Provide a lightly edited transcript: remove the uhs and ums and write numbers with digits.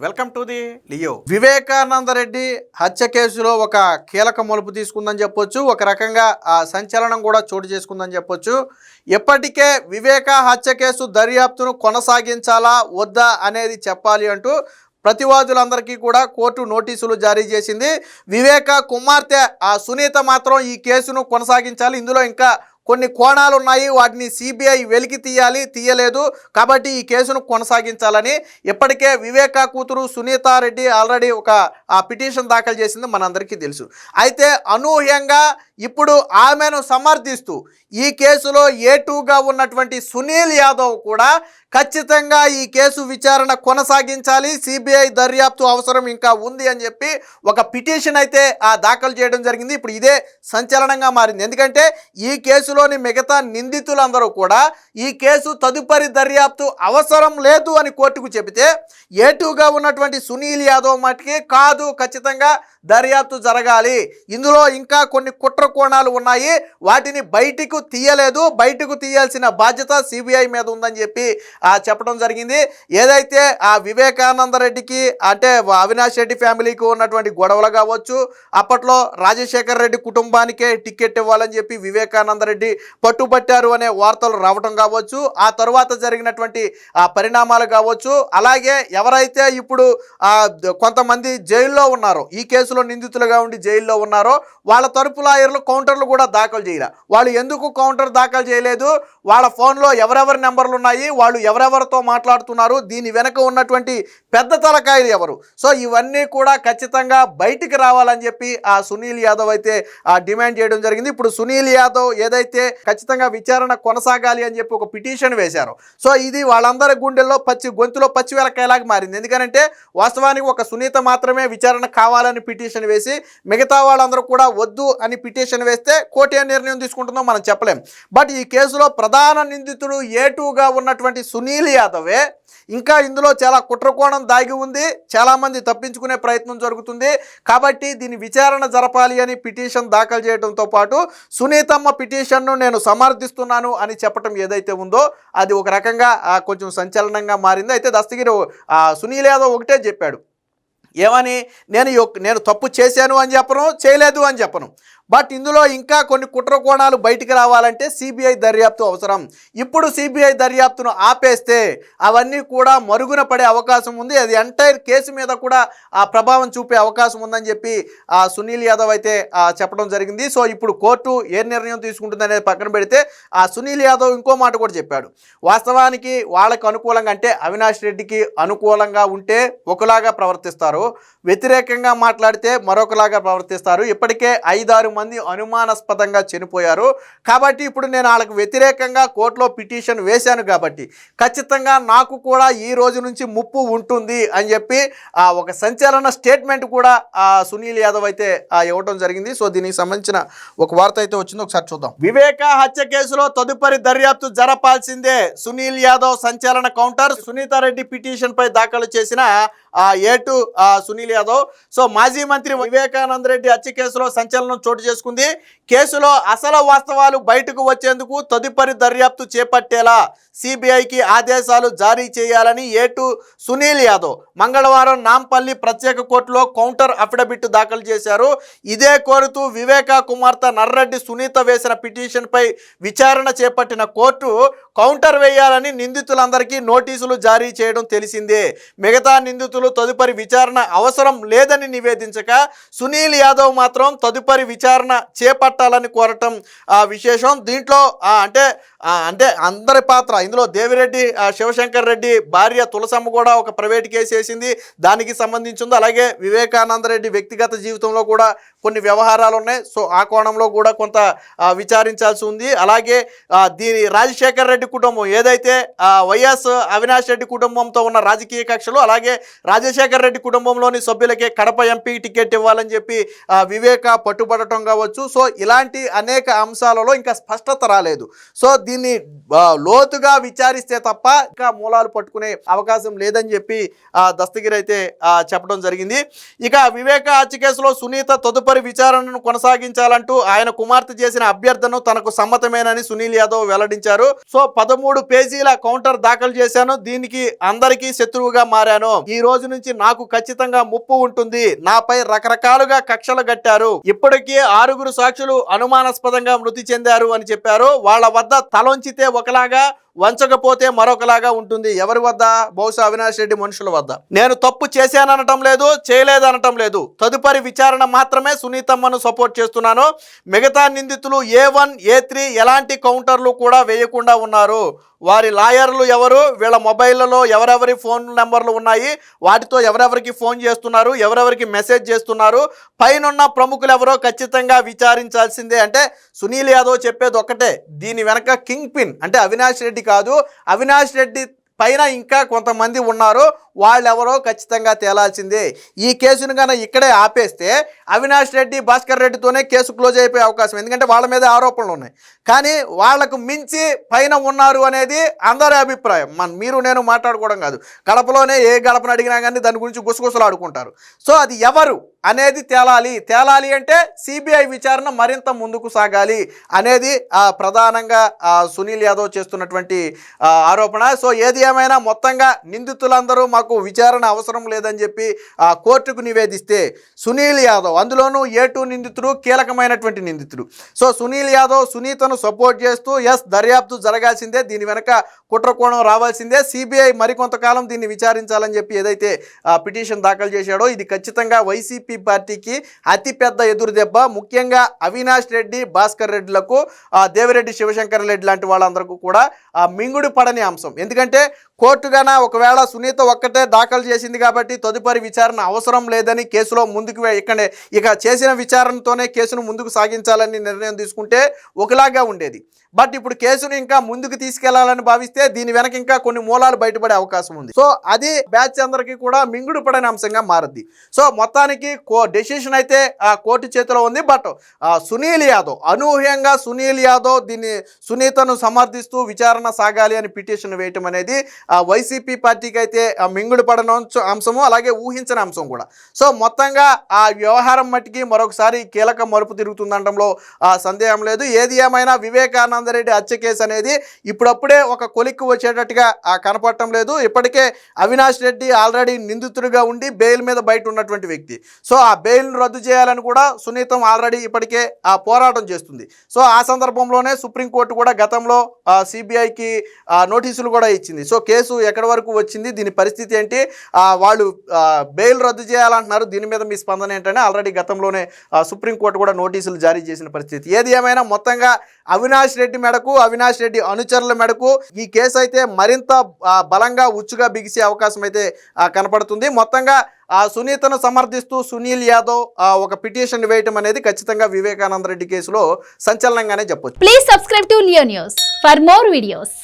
Welcome to the Leo. Vivekananda Reddy హత్య కేసులో ఒక కీలక మలుపు తీసుకుందని చెప్పొచ్చు. ఒక రకంగా ఆ సంచలనం కూడా చోటు చేసుకుందని చెప్పొచ్చు. ఎప్పటికే వివేక హత్య కేసు దర్యాప్తును కొనసాగించాలా వద్దా అనేది చెప్పాలి అంటూ ప్రతివాదులందరికీ కూడా కోర్టు నోటీసులు జారీ చేసింది. వివేక కుమార్తె సునీత మాత్రం ఈ కేసును కొనసాగించాలి, ఇందులో ఇంకా కొన్ని కోణాలు ఉన్నాయి, వాటిని సిబిఐ వెలికి తీయలేదు కాబట్టి ఈ కేసును కొనసాగించాలని ఇప్పటికే వివేక కూతురు సునీతారెడ్డి ఆల్రెడీ ఒక పిటిషన్ దాఖలు చేసింది మనందరికీ తెలుసు. అయితే అనూహ్యంగా ఇప్పుడు ఆమెను సమర్థిస్తూ ఈ కేసులో A2గా ఉన్నటువంటి సునీల్ యాదవ్ కూడా ఖచ్చితంగా ఈ కేసు విచారణ కొనసాగించాలి, సిబిఐ దర్యాప్తు అవసరం ఇంకా ఉంది అని చెప్పి ఒక పిటిషన్ అయితే దాఖలు చేయడం జరిగింది. ఇప్పుడు ఇదే సంచలనంగా మారింది. ఎందుకంటే ఈ కేసులోని మిగతా నిందితులందరూ కూడా ఈ కేసు తదుపరి దర్యాప్తు అవసరం లేదు అని కోర్టుకు చెబితే A2గా ఉన్నటువంటి సునీల్ యాదవ్ మటుకి కాదు, ఖచ్చితంగా దర్యాప్తు జరగాలి, ఇందులో ఇంకా కొన్ని కుట్ర కోణాలు ఉన్నాయి, వాటిని బయటకు తీయలేదు, బయటకు తీయాల్సిన బాధ్యత సిబిఐ మీద ఉందని చెప్పి చెప్పడం జరిగింది. ఏదైతే వివేకానంద రెడ్డికి అంటే అవినాష్ రెడ్డి ఫ్యామిలీకి ఉన్నటువంటి గొడవలు కావచ్చు, అప్పట్లో రాజశేఖర్ రెడ్డి కుటుంబానికే టికెట్ ఇవ్వాలని చెప్పి వివేకానంద రెడ్డి పట్టుబట్టారు అనే వార్తలు రావటం కావచ్చు, ఆ తర్వాత జరిగినటువంటి పరిణామాలు కావచ్చు, అలాగే ఎవరైతే ఇప్పుడు కొంతమంది జైల్లో ఉన్నారో, ఈ కేసులో నిందితులుగా ఉండి జైల్లో ఉన్నారో వాళ్ళ తరపు లాయర్లు కౌంటర్లు కూడా దాఖలు చేయాలి. వాళ్ళు ఎందుకు కౌంటర్ దాఖలు చేయలేదు, వాళ్ళ ఫోన్లో ఎవరెవరి నెంబర్లు ఉన్నాయి, వాళ్ళు ఎవరెవరితో మాట్లాడుతున్నారు, దీని వెనక ఉన్నటువంటి పెద్ద తలకాయలు ఎవరు, సో ఇవన్నీ కూడా ఖచ్చితంగా బయటికి రావాలని చెప్పి సునీల్ యాదవ్ అయితే డిమాండ్ చేయడం జరిగింది. ఇప్పుడు సునీల్ యాదవ్ ఏదైతే ఖచ్చితంగా విచారణ కొనసాగాలి అని చెప్పి ఒక పిటిషన్ వేశారు, సో ఇది వాళ్ళందరి గుండెల్లో గొంతులో పచ్చి వెలకాయలాగా మారింది. ఎందుకంటే వాస్తవానికి ఒక సునీత మాత్రమే విచారణ కావాలని పిటిషన్ వేసి మిగతా వాళ్ళందరూ కూడా వద్దు అని పిటిషన్ వేస్తే కోర్టు ఏ నిర్ణయం తీసుకుంటుందో మనం చెప్పలేం. బట్ ఈ కేసులో ప్రధాన నిందితుడు A2గా ఉన్నటువంటి సునీల్ యాదవే ఇంకా ఇందులో చాలా కుట్రకోణం దాగి ఉంది, చాలామంది తప్పించుకునే ప్రయత్నం జరుగుతుంది, కాబట్టి దీని విచారణ జరపాలి అని పిటిషన్ దాఖలు చేయడంతో పాటు సునీతమ్మ పిటిషన్ను నేను సమర్థిస్తున్నాను అని చెప్పడం ఏదైతే ఉందో అది ఒక రకంగా కొంచెం సంచలనంగా మారింది. అయితే దస్తగిరి సునీల్ యాదవ్ ఒకటే చెప్పాడు, ఏమని, నేను తప్పు చేశాను అని చెప్పను, చేయలేదు అని చెప్పను, బట్ ఇందులో ఇంకా కొన్ని కుట్ర కోణాలు బయటికి రావాలంటే సిబిఐ దర్యాప్తు అవసరం. ఇప్పుడు సిబిఐ దర్యాప్తును ఆపేస్తే అవన్నీ కూడా మరుగున పడే అవకాశం ఉంది, అది ఎంటైర్ కేసు మీద కూడా ప్రభావం చూపే అవకాశం ఉందని చెప్పి సునీల్ యాదవ్ అయితే చెప్పడం జరిగింది. సో ఇప్పుడు కోర్టు ఏ నిర్ణయం తీసుకుంటుంది అనేది పక్కన పెడితే సునీల్ యాదవ్ ఇంకో మాట కూడా చెప్పాడు. వాస్తవానికి వాళ్ళకు అనుకూలంగా అంటే అవినాష్ రెడ్డికి అనుకూలంగా ఉంటే ఒకలాగా ప్రవర్తిస్తారు, వ్యతిరేకంగా మాట్లాడితే మరొకలాగా ప్రవర్తిస్తారు, ఇప్పటికే 5-6 మంది అనుమానాస్పదంగా చనిపోయారు, కాబట్టి ఇప్పుడు నేను వాళ్ళకు వ్యతిరేకంగా కోర్టులో పిటిషన్ వేశాను కాబట్టి ఖచ్చితంగా నాకు కూడా ఈ రోజు నుంచి ముప్పు ఉంటుంది అని చెప్పి ఒక సంచలన స్టేట్మెంట్ కూడా సునీల్ యాదవ్ అయితే ఇవ్వడం జరిగింది. సో దీనికి సంబంధించిన ఒక వార్త అయితే వచ్చింది, ఒకసారి చూద్దాం. వివేక హత్య కేసులో తదుపరి దర్యాప్తు జరపాల్సిందే, సునీల్ యాదవ్ సంచలన కౌంటర్. సునీతారెడ్డి పిటిషన్ పై దాఖలు చేసిన A2 సునీల్ యాదవ్. సో మాజీ మంత్రి వివేకానంద రెడ్డి హత్య కేసులో సంచలనం చోటు చేసుకుంది. కేసులో అసలు వాస్తవాలు బయటకు వచ్చేందుకు తదుపరి దర్యాప్తు చేపట్టేలా సిబిఐకి ఆదేశాలు జారీ చేయాలని A2 సునీల్ యాదవ్ మంగళవారం నాంపల్లి ప్రత్యేక కోర్టులో కౌంటర్ అఫిడవిట్ దాఖలు చేశారు. ఇదే కోరుతూ వివేక కుమార్తె నర్రెడ్డి సునీత వేసిన పిటిషన్పై విచారణ చేపట్టిన కోర్టు కౌంటర్ వేయాలని నిందితులందరికీ నోటీసులు జారీ చేయడం తెలిసిందే. మిగతా నిందితులు తదుపరి విచారణ అవసరం లేదని నివేదించక సునీల్ యాదవ్ మాత్రం తదుపరి విచారణ చేపట్టాలని కోరటం విశేషం. దీంట్లో అంటే అందరి పాత్ర ఇందులో దేవిరెడ్డి శివశంకర్ రెడ్డి భార్య తులసమ్మ కూడా ఒక ప్రైవేట్ కేసు వేసింది, దానికి సంబంధించింది. అలాగే వివేకానంద రెడ్డి వ్యక్తిగత జీవితంలో కూడా కొన్ని వ్యవహారాలు ఉన్నాయి, సో ఆ కోణంలో కూడా కొంత విచారించాల్సి ఉంది. అలాగే దీని రాజశేఖర్ రెడ్డి కుటుంబం ఏదైతే వైఎస్ అవినాష్ రెడ్డి కుటుంబంతో ఉన్న రాజకీయ కక్షలు, అలాగే రాజశేఖర్ రెడ్డి కుటుంబంలోని సభ్యులకే కడప ఎంపీ టికెట్ ఇవ్వాలని చెప్పి వివేక పట్టుబడటం కావచ్చు. సో ఇలాంటి అనేక అంశాలలో ఇంకా స్పష్టత రాలేదు. సో దీన్ని లోతుగా విచారిస్తే తప్ప ఇంకా మూలాలు పట్టుకునే అవకాశం లేదని చెప్పి దస్తగిరి అయితే చెప్పడం జరిగింది. ఇక వివేక హత్య కేసులో సునీత తదుపరి విచారణను కొనసాగించాలంటూ ఆయన కుమార్తె చేసిన అభ్యర్థనను తనకు సమ్మతమేనని సునీల్ యాదవ్ వెల్లడించారు. సో 13 పేజీల కౌంటర్ దాఖలు చేశాను, దీనికి అందరికీ శత్రువుగా మారాను, ఈ రోజు నుంచి నాకు ఖచ్చితంగా ముప్పు ఉంటుంది, నాపై రకరకాలుగా కక్షలు కట్టారు, ఇప్పటికీ 6 సాక్షులు అనుమానాస్పదంగా మృతి చెందారు అని చెప్పారు. వాళ్ళ వద్ద తలొంచితే ఒకలాగా, వంచకపోతే మరొకలాగా ఉంటుంది. ఎవరి వద్ద? బహుశా అవినాష్ రెడ్డి మనుషుల వద్ద. నేను తప్పు చేశాననటం లేదు, చేయలేదనటం లేదు, తదుపరి విచారణ మాత్రమే సునీతమ్మను సపోర్ట్ చేస్తున్నాను. మిగతా నిందితులు A1 A3 ఎలాంటి కౌంటర్లు కూడా వేయకుండా ఉన్నారు. వారి లాయర్లు ఎవరు, వీళ్ళ మొబైల్లో ఎవరెవరి ఫోన్ నెంబర్లు ఉన్నాయి, వాటితో ఎవరెవరికి ఫోన్ చేస్తున్నారు, ఎవరెవరికి మెసేజ్ చేస్తున్నారు, పైనున్న ప్రముఖులు ఎవరో ఖచ్చితంగా విచారించాల్సిందే. అంటే సునీల్ యాదవ్ చెప్పేది ఒక్కటే, దీని వెనక కింగ్ పిన్ అంటే అవినాష్ రెడ్డి కాదు, అవినాష్ రెడ్డి పైన ఇంకా కొంతమంది ఉన్నారు, వాళ్ళెవరో ఖచ్చితంగా తేలాల్సిందే. ఈ కేసును కన్నా ఇక్కడే ఆపేస్తే అవినాష్ రెడ్డి భాస్కర్ రెడ్డితోనే కేసు క్లోజ్ అయిపోయే అవకాశం, ఎందుకంటే వాళ్ళ మీద ఆరోపణలు ఉన్నాయి. కానీ వాళ్లకు మించి పైన ఉన్నారు అనేది అందరి అభిప్రాయం. మీరు నేను మాట్లాడుకోవడం కాదు, కడపలోనే ఏ గడపను అడిగినా కానీ దాని గురించి గుసగుసలు ఆడుకుంటారు. సో అది ఎవరు అనేది తేలాలి అంటే సిబిఐ విచారణ మరింత ముందుకు సాగాలి అనేది ప్రధానంగా సునీల్ యాదవ్ చేస్తున్నటువంటి ఆరోపణ. సో ఏది ఏమైనా మొత్తంగా నిందితులందరూ మాకు విచారణ అవసరం లేదని చెప్పి కోర్టుకు నివేదిస్తే సునీల్ యాదవ్, అందులోనూ A2 నిందితుడు, కీలకమైనటువంటి నిందితుడు. సో సునీల్ యాదవ్ సునీతను సపోర్ట్ చేస్తూ దర్యాప్తు జరగాల్సిందే, దీని వెనక కుట్రకోణం రావాల్సిందే, సిబిఐ మరికొంతకాలం దీన్ని విచారించాలని చెప్పి ఏదైతే పిటిషన్ దాఖలు చేశాడో ఇది ఖచ్చితంగా వైసీపీ పార్టీకి అతిపెద్ద ఎదురుదెబ్బ. ముఖ్యంగా అవినాష్ రెడ్డి, భాస్కర్ రెడ్డిలకు, దేవిరెడ్డి శివశంకర్ రెడ్డి లాంటి వాళ్ళందరికీ కూడా మింగుడు పడని అంశం. ఎందుకంటే కోర్టుగాన ఒకవేళ సునీత ఒక్కటే దాఖలు చేసింది కాబట్టి తదుపరి విచారణ అవసరం లేదని కేసులో ముందుకు ఇక చేసిన విచారణతోనే కేసును ముందుకు సాగించాలని నిర్ణయం తీసుకుంటే ఒకలాగా ఉండేది. బట్ ఇప్పుడు కేసును ఇంకా ముందుకు తీసుకెళ్లాలని భావిస్తే దీని వెనక ఇంకా కొన్ని మూలాలు బయటపడే అవకాశం ఉంది. సో అది బ్యాచ్ అందరికీ కూడా మింగుడు పడని అంశంగా మారుద్ది. సో మొత్తానికి డెసిషన్ అయితే కోర్టు చేతిలో ఉంది. బట్ సునీల్ యాదవ్ అనూహ్యంగా దీన్ని సునీతను సమర్థిస్తూ విచారణ సాగాలి అని పిటిషన్ వేయటం అనేది వైసీపీ పార్టీకి అయితే మింగుడు పడని అంశము, అలాగే ఊహించని అంశం కూడా. సో మొత్తంగా ఆ వ్యవహారం మట్టికి మరొకసారి కీలక మలుపు తిరుగుతుందనడంలో సందేహం లేదు. ఏది ఏమైనా వివేకానందరెడ్డి హత్య కేసు అనేది ఇప్పుడప్పుడే ఒక కొలిక్కు వచ్చేటట్టుగా కనపడటం లేదు. ఇప్పటికే అవినాష్ రెడ్డి ఆల్రెడీ నిందితుడిగా ఉండి బెయిల్ మీద బయట ఉన్నటువంటి వ్యక్తి. సో ఆ బెయిల్ను రద్దు చేయాలని కూడా సునీతం ఆల్రెడీ ఇప్పటికే పోరాటం చేస్తుంది. సో ఆ సందర్భంలోనే సుప్రీంకోర్టు కూడా గతంలో సిబిఐకి నోటీసులు కూడా ఇచ్చింది. సో కేసు ఎక్కడి వరకు వచ్చింది, దీని పరిస్థితి ఏంటి, వాళ్ళు బెయిల్ రద్దు చేయాలంటున్నారు, దీని మీద మీ స్పందన ఏంటని ఆల్రెడీ గతంలోనే సుప్రీంకోర్టు కూడా నోటీసులు జారీ చేసిన పరిస్థితి. ఏది ఏమైనా మొత్తంగా అవినాష్ రెడ్డి మెడకు, అవినాష్ రెడ్డి అనుచరుల మెడకు ఈ కేసు అయితే మరింత బలంగా ఉచ్చుగా బిగిసే అవకాశం అయితే కనపడుతుంది. మొత్తంగా సునీతను సమర్థిస్తూ సునీల్ యాదవ్ ఒక పిటిషన్ వేయటం అనేది ఖచ్చితంగా వివేకానంద రెడ్డి కేసులో సంచలనంగానే చెప్పొచ్చు. Please subscribe to Leo news for more videos.